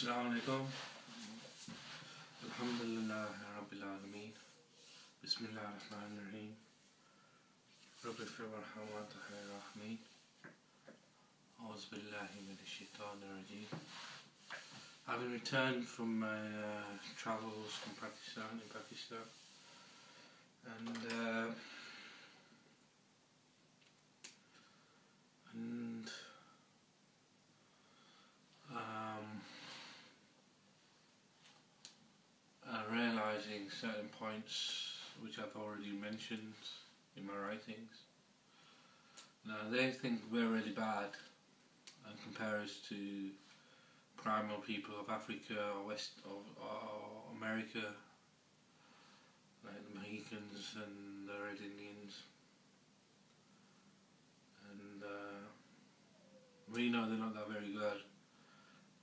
Assalamu alaikum. Alhamdulillah Rabbil Alameen. Bismillah ar-Rahman ar-Rahim. Rabbi fir warham wa anta khairur rahimin. A'udhu billahi minash shaitanir rajim. Having returned from my travels from Pakistan, and realizing certain points which I've already mentioned in my writings. Now they think we're really bad and compare us to primal people of Africa or or America, like the Mohicans and the Red Indians, and we know they're not that very good.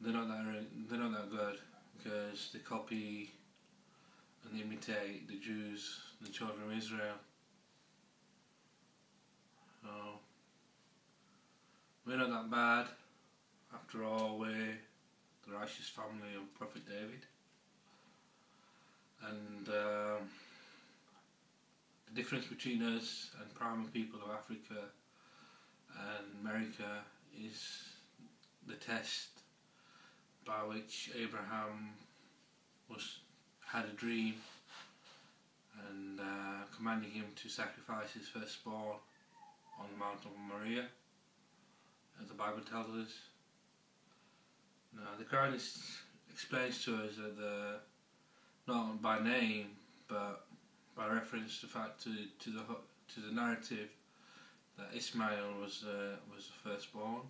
They're not that good because they copy and imitate the Jews, the children of Israel. So we're not that bad. After all, we're the righteous family of Prophet David. And the difference between us and primal people of Africa and America is the test by which Abraham had a dream and commanding him to sacrifice his firstborn on the Mount of Moriah, as the Bible tells us. Now the Quran explains to us that not by name but by reference to the narrative that Ismail was the firstborn.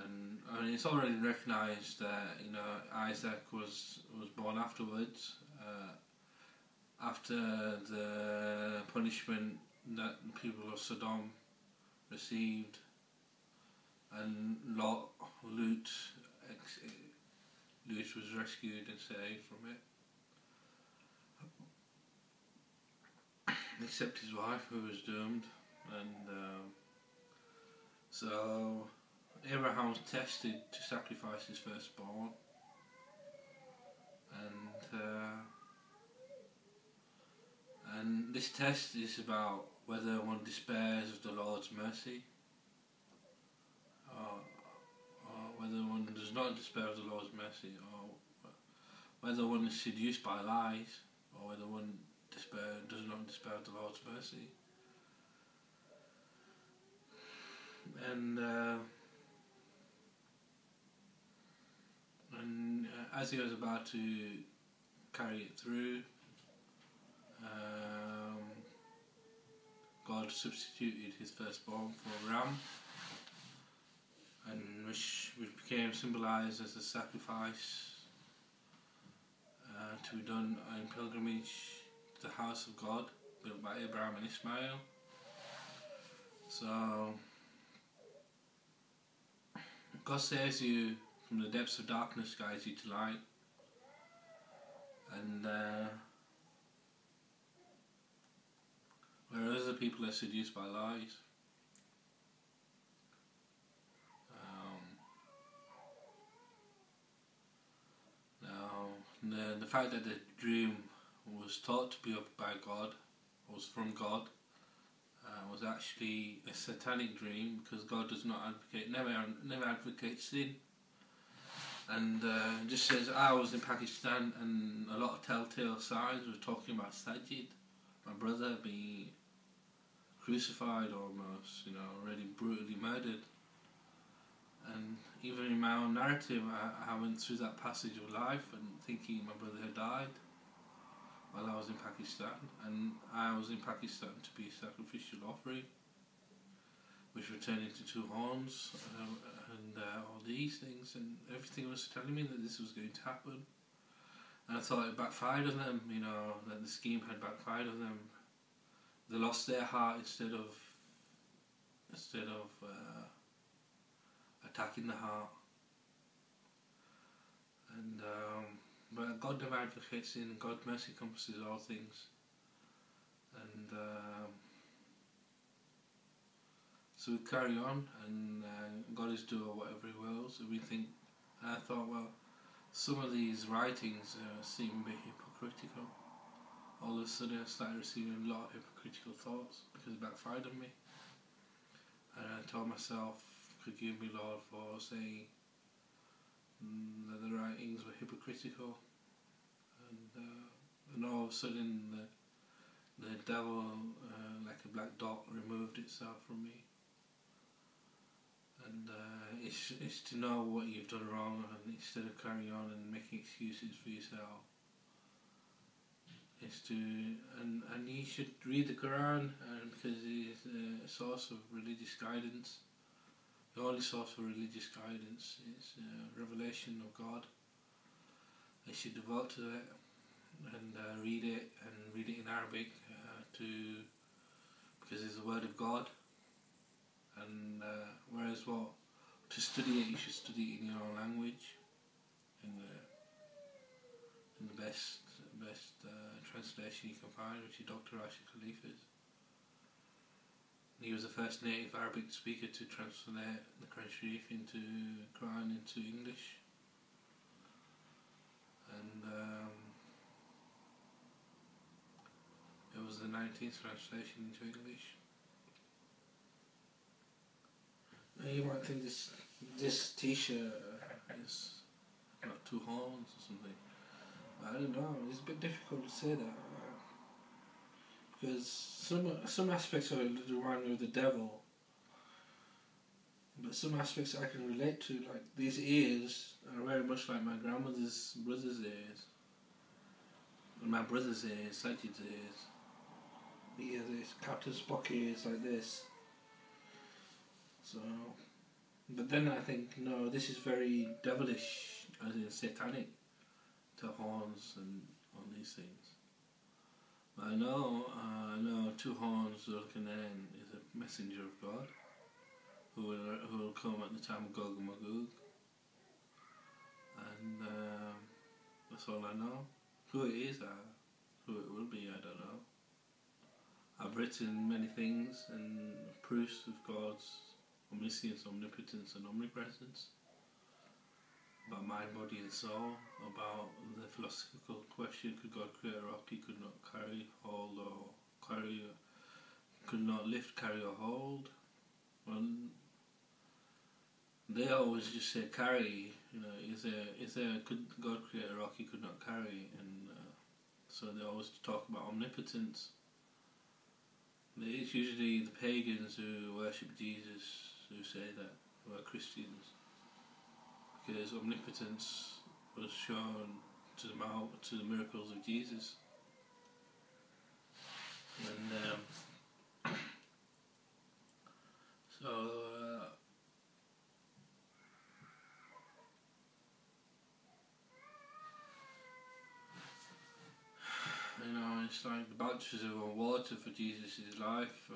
And I mean, it's already recognised that Isaac was born afterwards, after the punishment that the people of Sodom received, and Lot was rescued and saved from it, except his wife, who was doomed. And so Abraham was tested to sacrifice his firstborn, and this test is about whether one despairs of the Lord's mercy, or whether one does not despair of the Lord's mercy, or whether one is seduced by lies, or whether one does not despair of the Lord's mercy. And as he was about to carry it through, God substituted his firstborn for a ram, and which became symbolised as a sacrifice to be done in pilgrimage to the house of God, built by Abraham and Ismail. So God saves you from the depths of darkness, guides you to light, and where other people are seduced by lies. Now, the fact that the dream was thought to be by God, was from God, was actually a satanic dream, because God does not never advocates sin. And just says, I was in Pakistan and a lot of telltale signs were talking about Sajid, my brother, being crucified almost, already brutally murdered. And even in my own narrative, I went through that passage of life and thinking my brother had died while I was in Pakistan, and I was in Pakistan to be a sacrificial offering, which were turned into two horns, and all these things, and everything was telling me that this was going to happen. And I thought it backfired on them, that the scheme had backfired on them. They lost their heart instead of attacking the heart. And but God never advocates sin, and God's mercy encompasses all things. And so we carry on, and God is doing whatever He wills. And we think And I thought, well, some of these writings seem a bit hypocritical. All of a sudden I started receiving a lot of hypocritical thoughts because it backfired on me. And I told myself, forgive me Lord for saying that the writings were hypocritical. And all of a sudden the devil, like a black dot, removed itself from me. And it's to know what you've done wrong, and instead of carrying on and making excuses for yourself, it's to and you should read the Quran, because it's a source of religious guidance. The only source of religious guidance is revelation of God. You should devote to it and read it in Arabic because it's the word of God. And whereas to study it, you should study it in your own language, in the best translation you can find, which is Dr. Rashid Khalifa's. He was the first native Arabic speaker to translate the Quran Sharif into Quran into English, and it was the 19th translation into English. Now you might think this T-shirt is got two horns or something. I don't know. It's a bit difficult to say that because some aspects of it remind me of the devil, but some aspects I can relate to, like these ears are very much like my grandmother's brother's ears, and my brother's ears, Sajid's ears. The ears, this Captain Spock ears like this. So, but then I think no, this is very devilish, as in satanic, to horns and all these things. But I know two horns looking in is a messenger of God who will come at the time of Gog and Magog, and that's all I know. Who it is, who it will be, I don't know. I've written many things and proofs of God's omniscience, omnipotence and omnipresence, about mind, body and soul, about the philosophical question, could God create a rock he could not carry, hold or carry, could not lift, carry or hold? Well, they always just say carry, could God create a rock he could not carry? And so they always talk about omnipotence. It's usually the pagans who worship Jesus who say that, who are Christians, because omnipotence was shown to the miracles of Jesus. And it's like the baptism of water for Jesus' life.